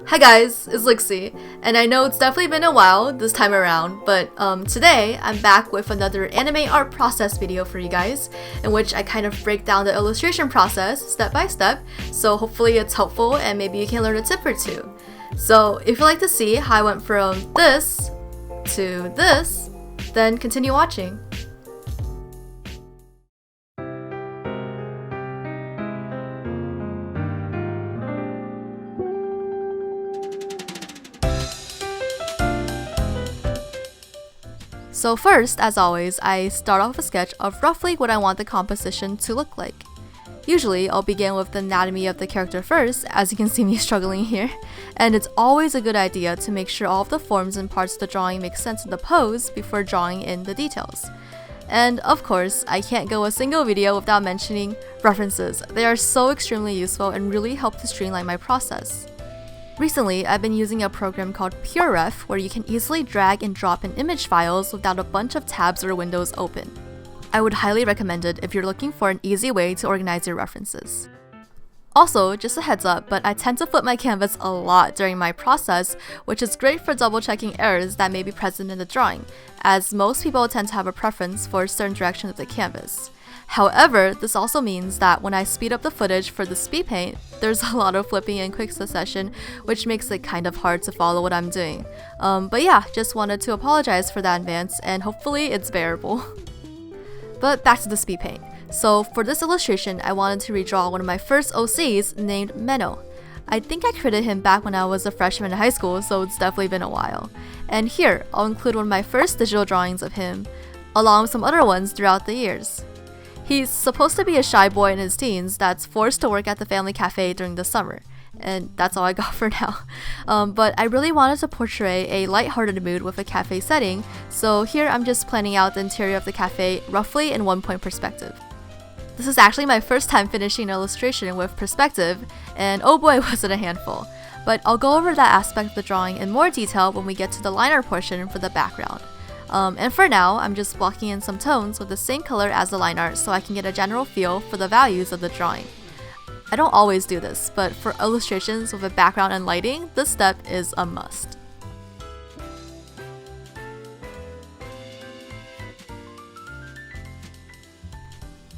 Hi guys, it's Lixie, and I know it's definitely been a while this time around, but today I'm back with another anime art process video for you guys, in which I kind of break down the illustration process step by step, so hopefully it's helpful and maybe you can learn a tip or two. So if you'd like to see how I went from this to this, then continue watching. So first, as always, I start off a sketch of roughly what I want the composition to look like. Usually, I'll begin with the anatomy of the character first, as you can see me struggling here, and it's always a good idea to make sure all of the forms and parts of the drawing make sense in the pose before drawing in the details. And of course, I can't go a single video without mentioning references. They are so extremely useful and really help to streamline my process. Recently, I've been using a program called PureRef where you can easily drag and drop in image files without a bunch of tabs or windows open. I would highly recommend it if you're looking for an easy way to organize your references. Also, just a heads up, but I tend to flip my canvas a lot during my process, which is great for double checking errors that may be present in the drawing, as most people tend to have a preference for a certain direction of the canvas. However, this also means that when I speed up the footage for the Speedpaint, there's a lot of flipping in quick succession, which makes it kind of hard to follow what I'm doing. But yeah, just wanted to apologize for that in advance, and hopefully it's bearable. But back to the Speedpaint. So for this illustration, I wanted to redraw one of my first OCs named Menno. I think I created him back when I was a freshman in high school, so it's definitely been a while. And here, I'll include one of my first digital drawings of him, along with some other ones throughout the years. He's supposed to be a shy boy in his teens that's forced to work at the family cafe during the summer, and that's all I got for now. But I really wanted to portray a lighthearted mood with a cafe setting, so here I'm just planning out the interior of the cafe roughly in one-point perspective. This is actually my first time finishing an illustration with perspective, and oh boy was it a handful. But I'll go over that aspect of the drawing in more detail when we get to the liner portion for the background. And for now, I'm just blocking in some tones with the same color as the line art so I can get a general feel for the values of the drawing. I don't always do this, but for illustrations with a background and lighting, this step is a must.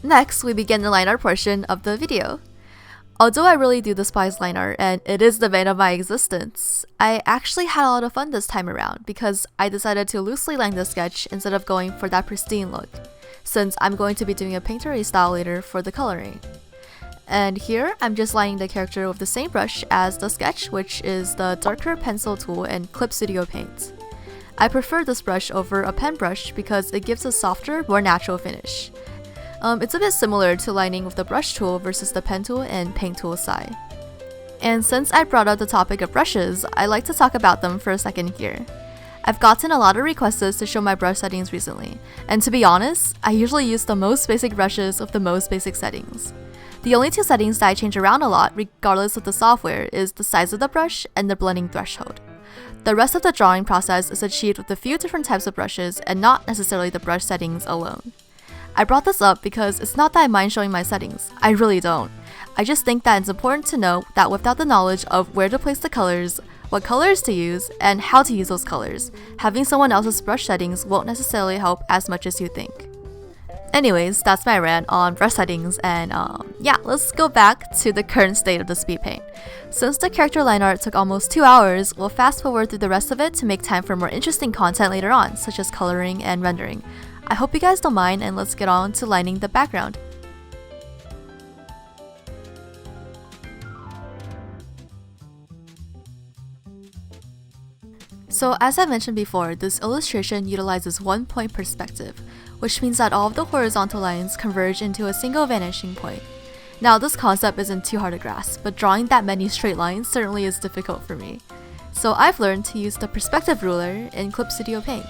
Next, we begin the line art portion of the video. Although I really do despise line art, and it is the bane of my existence, I actually had a lot of fun this time around because I decided to loosely line the sketch instead of going for that pristine look, since I'm going to be doing a painterly style later for the coloring. And here, I'm just lining the character with the same brush as the sketch, which is the darker pencil tool in Clip Studio Paint. I prefer this brush over a pen brush because it gives a softer, more natural finish. It's a bit similar to lining with the brush tool versus the pen tool in Paint Tool SAI. And since I brought up the topic of brushes, I like to talk about them for a second here. I've gotten a lot of requests to show my brush settings recently, and to be honest, I usually use the most basic brushes with the most basic settings. The only two settings that I change around a lot, regardless of the software, is the size of the brush and the blending threshold. The rest of the drawing process is achieved with a few different types of brushes and not necessarily the brush settings alone. I brought this up because it's not that I mind showing my settings, I really don't. I just think that it's important to know that without the knowledge of where to place the colors, what colors to use, and how to use those colors, having someone else's brush settings won't necessarily help as much as you think. Anyways, that's my rant on brush settings, and yeah, let's go back to the current state of the Speedpaint. Since the character line art took almost 2 hours, we'll fast forward through the rest of it to make time for more interesting content later on, such as coloring and rendering. I hope you guys don't mind, and let's get on to lining the background. So as I mentioned before, this illustration utilizes one-point perspective, which means that all of the horizontal lines converge into a single vanishing point. Now this concept isn't too hard to grasp, but drawing that many straight lines certainly is difficult for me. So I've learned to use the perspective ruler in Clip Studio Paint,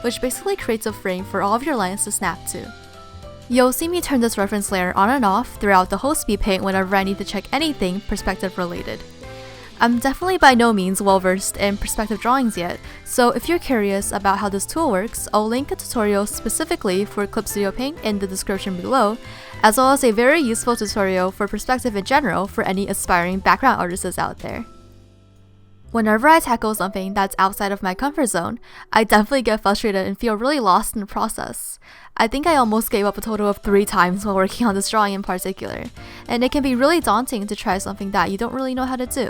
which basically creates a frame for all of your lines to snap to. You'll see me turn this reference layer on and off throughout the whole Speedpaint whenever I need to check anything perspective related. I'm definitely by no means well versed in perspective drawings yet, so if you're curious about how this tool works, I'll link a tutorial specifically for Clip Studio Paint in the description below, as well as a very useful tutorial for perspective in general for any aspiring background artists out there. Whenever I tackle something that's outside of my comfort zone, I definitely get frustrated and feel really lost in the process. I think I almost gave up a total of 3 times while working on this drawing in particular, and it can be really daunting to try something that you don't really know how to do.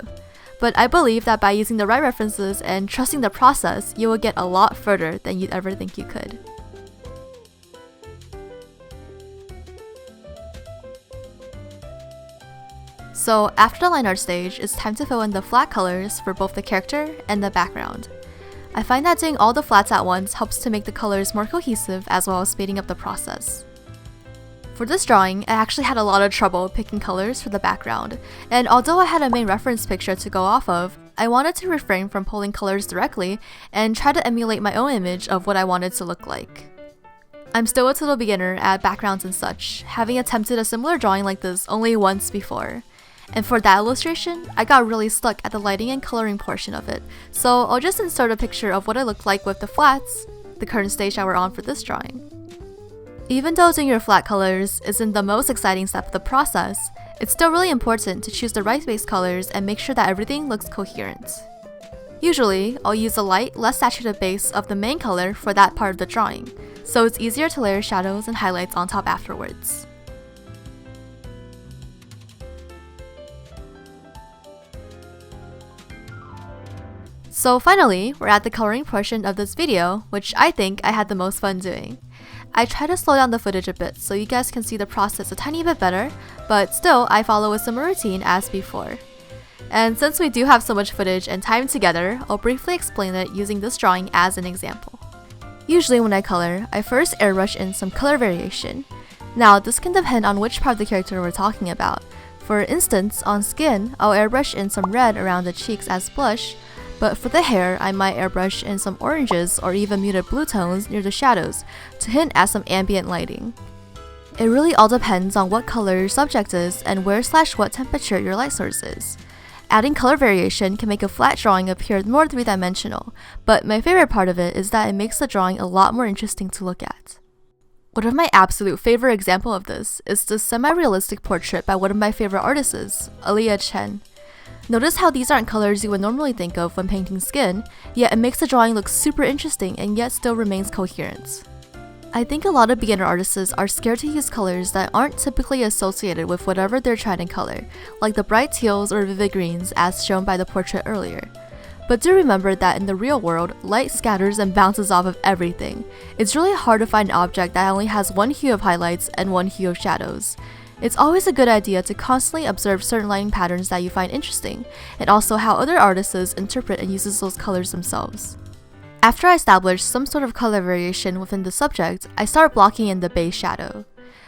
But I believe that by using the right references and trusting the process, you will get a lot further than you'd ever think you could. So after the line art stage, it's time to fill in the flat colors for both the character and the background. I find that doing all the flats at once helps to make the colors more cohesive as well as speeding up the process. For this drawing, I actually had a lot of trouble picking colors for the background, and although I had a main reference picture to go off of, I wanted to refrain from pulling colors directly and try to emulate my own image of what I wanted to look like. I'm still a total beginner at backgrounds and such, having attempted a similar drawing like this only once before. And for that illustration, I got really stuck at the lighting and coloring portion of it, so I'll just insert a picture of what it looked like with the flats, the current stage that we're on for this drawing. Even though doing your flat colors isn't the most exciting step of the process, it's still really important to choose the right base colors and make sure that everything looks coherent. Usually, I'll use a light, less saturated base of the main color for that part of the drawing, so it's easier to layer shadows and highlights on top afterwards. So finally, we're at the coloring portion of this video, which I think I had the most fun doing. I try to slow down the footage a bit so you guys can see the process a tiny bit better, but still I follow a similar routine as before. And since we do have so much footage and time together, I'll briefly explain it using this drawing as an example. Usually when I color, I first airbrush in some color variation. Now this can depend on which part of the character we're talking about. For instance, on skin, I'll airbrush in some red around the cheeks as blush, but for the hair, I might airbrush in some oranges or even muted blue tones near the shadows to hint at some ambient lighting. It really all depends on what color your subject is and where/what temperature your light source is. Adding color variation can make a flat drawing appear more three-dimensional, but my favorite part of it is that it makes the drawing a lot more interesting to look at. One of my absolute favorite example of this is this semi-realistic portrait by one of my favorite artists, Aaliyah Chen. Notice how these aren't colors you would normally think of when painting skin, yet it makes the drawing look super interesting and yet still remains coherent. I think a lot of beginner artists are scared to use colors that aren't typically associated with whatever they're trying to color, like the bright teals or vivid greens as shown by the portrait earlier. But do remember that in the real world, light scatters and bounces off of everything. It's really hard to find an object that only has one hue of highlights and one hue of shadows. It's always a good idea to constantly observe certain lighting patterns that you find interesting, and also how other artists interpret and use those colors themselves. After I establish some sort of color variation within the subject, I start blocking in the base shadow.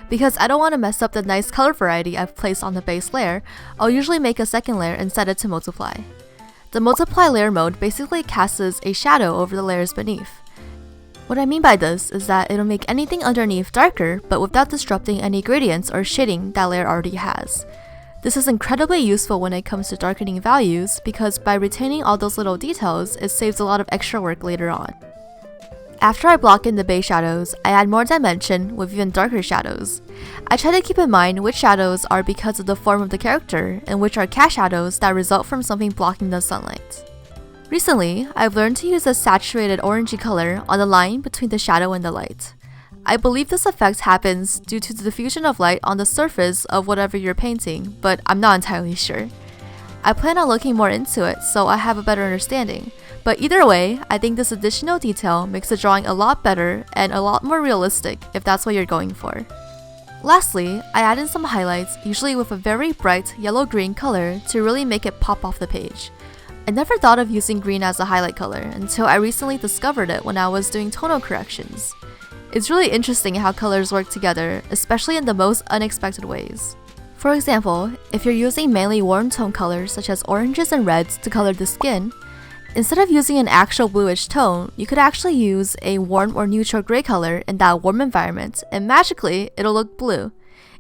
Because I don't want to mess up the nice color variety I've placed on the base layer, I'll usually make a second layer and set it to multiply. The multiply layer mode basically casts a shadow over the layers beneath. What I mean by this is that it'll make anything underneath darker, but without disrupting any gradients or shading that layer already has. This is incredibly useful when it comes to darkening values because by retaining all those little details, it saves a lot of extra work later on. After I block in the base shadows, I add more dimension with even darker shadows. I try to keep in mind which shadows are because of the form of the character and which are cast shadows that result from something blocking the sunlight. Recently, I've learned to use a saturated orangey color on the line between the shadow and the light. I believe this effect happens due to the diffusion of light on the surface of whatever you're painting, but I'm not entirely sure. I plan on looking more into it so I have a better understanding, but either way, I think this additional detail makes the drawing a lot better and a lot more realistic if that's what you're going for. Lastly, I add in some highlights, usually with a very bright yellow-green color to really make it pop off the page. I never thought of using green as a highlight color until I recently discovered it when I was doing tonal corrections. It's really interesting how colors work together, especially in the most unexpected ways. For example, if you're using mainly warm tone colors such as oranges and reds to color the skin, instead of using an actual bluish tone, you could actually use a warm or neutral gray color in that warm environment and magically it'll look blue.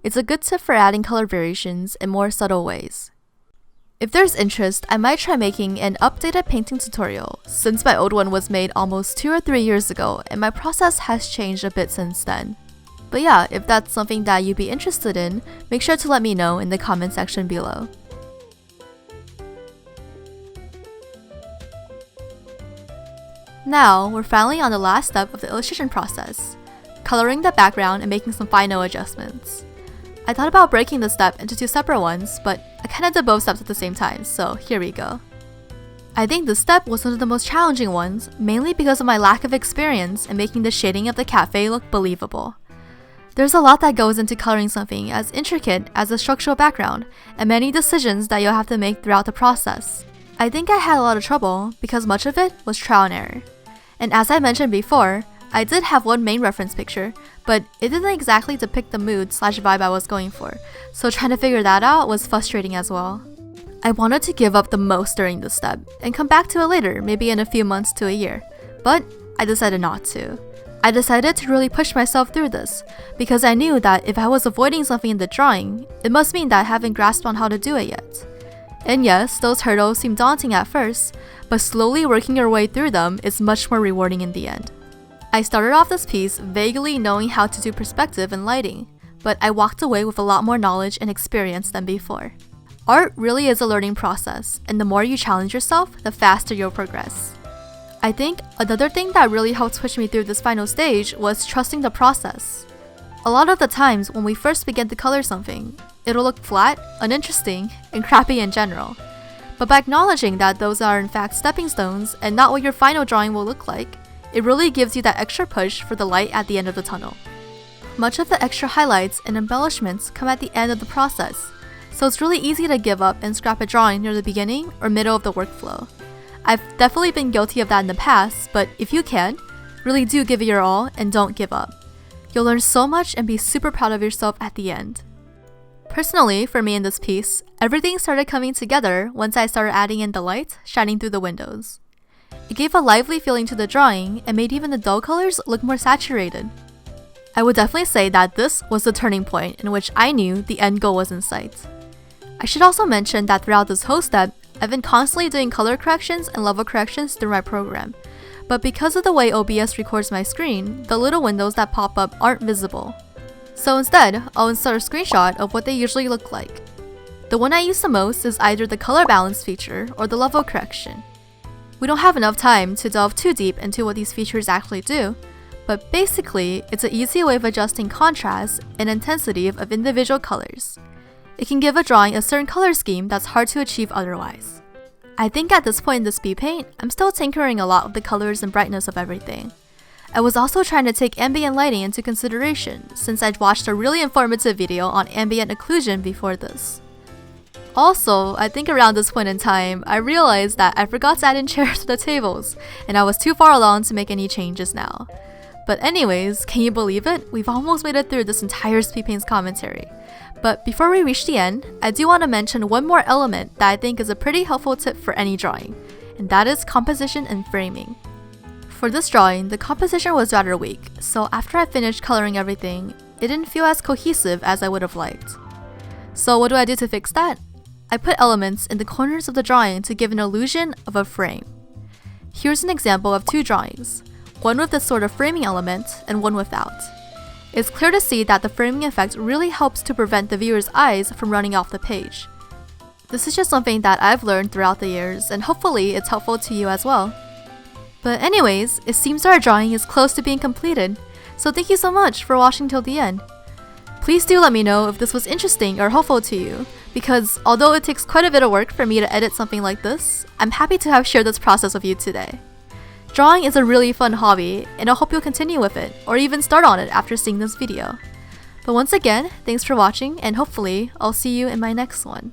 It's a good tip for adding color variations in more subtle ways. If there's interest, I might try making an updated painting tutorial, since my old one was made almost 2 or 3 years ago and my process has changed a bit since then. But yeah, if that's something that you'd be interested in, make sure to let me know in the comment section below. Now, we're finally on the last step of the illustration process, coloring the background and making some final adjustments. I thought about breaking this step into 2 separate ones, but I kinda did both steps at the same time, so here we go. I think this step was one of the most challenging ones, mainly because of my lack of experience in making the shading of the cafe look believable. There's a lot that goes into coloring something as intricate as a structural background, and many decisions that you'll have to make throughout the process. I think I had a lot of trouble because much of it was trial and error. And as I mentioned before, I did have one main reference picture, but it didn't exactly depict the mood/vibe I was going for, so trying to figure that out was frustrating as well. I wanted to give up the most during this step, and come back to it later, maybe in a few months to a year, but I decided not to. I decided to really push myself through this, because I knew that if I was avoiding something in the drawing, it must mean that I haven't grasped on how to do it yet. And yes, those hurdles seem daunting at first, but slowly working your way through them is much more rewarding in the end. I started off this piece vaguely knowing how to do perspective and lighting, but I walked away with a lot more knowledge and experience than before. Art really is a learning process, and the more you challenge yourself, the faster you'll progress. I think another thing that really helped push me through this final stage was trusting the process. A lot of the times when we first begin to color something, it'll look flat, uninteresting, and crappy in general. But by acknowledging that those are in fact stepping stones and not what your final drawing will look like, it really gives you that extra push for the light at the end of the tunnel. Much of the extra highlights and embellishments come at the end of the process, so it's really easy to give up and scrap a drawing near the beginning or middle of the workflow. I've definitely been guilty of that in the past, but if you can, really do give it your all and don't give up. You'll learn so much and be super proud of yourself at the end. Personally, for me in this piece, everything started coming together once I started adding in the light shining through the windows. It gave a lively feeling to the drawing and made even the dull colors look more saturated. I would definitely say that this was the turning point in which I knew the end goal was in sight. I should also mention that throughout this whole step, I've been constantly doing color corrections and level corrections through my program, but because of the way OBS records my screen, the little windows that pop up aren't visible. So instead, I'll insert a screenshot of what they usually look like. The one I use the most is either the color balance feature or the level correction. We don't have enough time to delve too deep into what these features actually do, but basically, it's an easy way of adjusting contrast and intensity of individual colors. It can give a drawing a certain color scheme that's hard to achieve otherwise. I think at this point in the Speedpaint, I'm still tinkering a lot with the colors and brightness of everything. I was also trying to take ambient lighting into consideration since I'd watched a really informative video on ambient occlusion before this. Also, I think around this point in time, I realized that I forgot to add in chairs to the tables, and I was too far along to make any changes now. But anyways, can you believe it? We've almost made it through this entire Speedpaint's commentary. But before we reach the end, I do want to mention one more element that I think is a pretty helpful tip for any drawing, and that is composition and framing. For this drawing, the composition was rather weak, so after I finished coloring everything, it didn't feel as cohesive as I would have liked. So what do I do to fix that? I put elements in the corners of the drawing to give an illusion of a frame. Here's an example of 2 drawings, one with this sort of framing element and one without. It's clear to see that the framing effect really helps to prevent the viewer's eyes from running off the page. This is just something that I've learned throughout the years, and hopefully it's helpful to you as well. But anyways, it seems our drawing is close to being completed, so thank you so much for watching till the end. Please do let me know if this was interesting or helpful to you, because although it takes quite a bit of work for me to edit something like this, I'm happy to have shared this process with you today. Drawing is a really fun hobby, and I hope you'll continue with it, or even start on it after seeing this video. But once again, thanks for watching, and hopefully, I'll see you in my next one.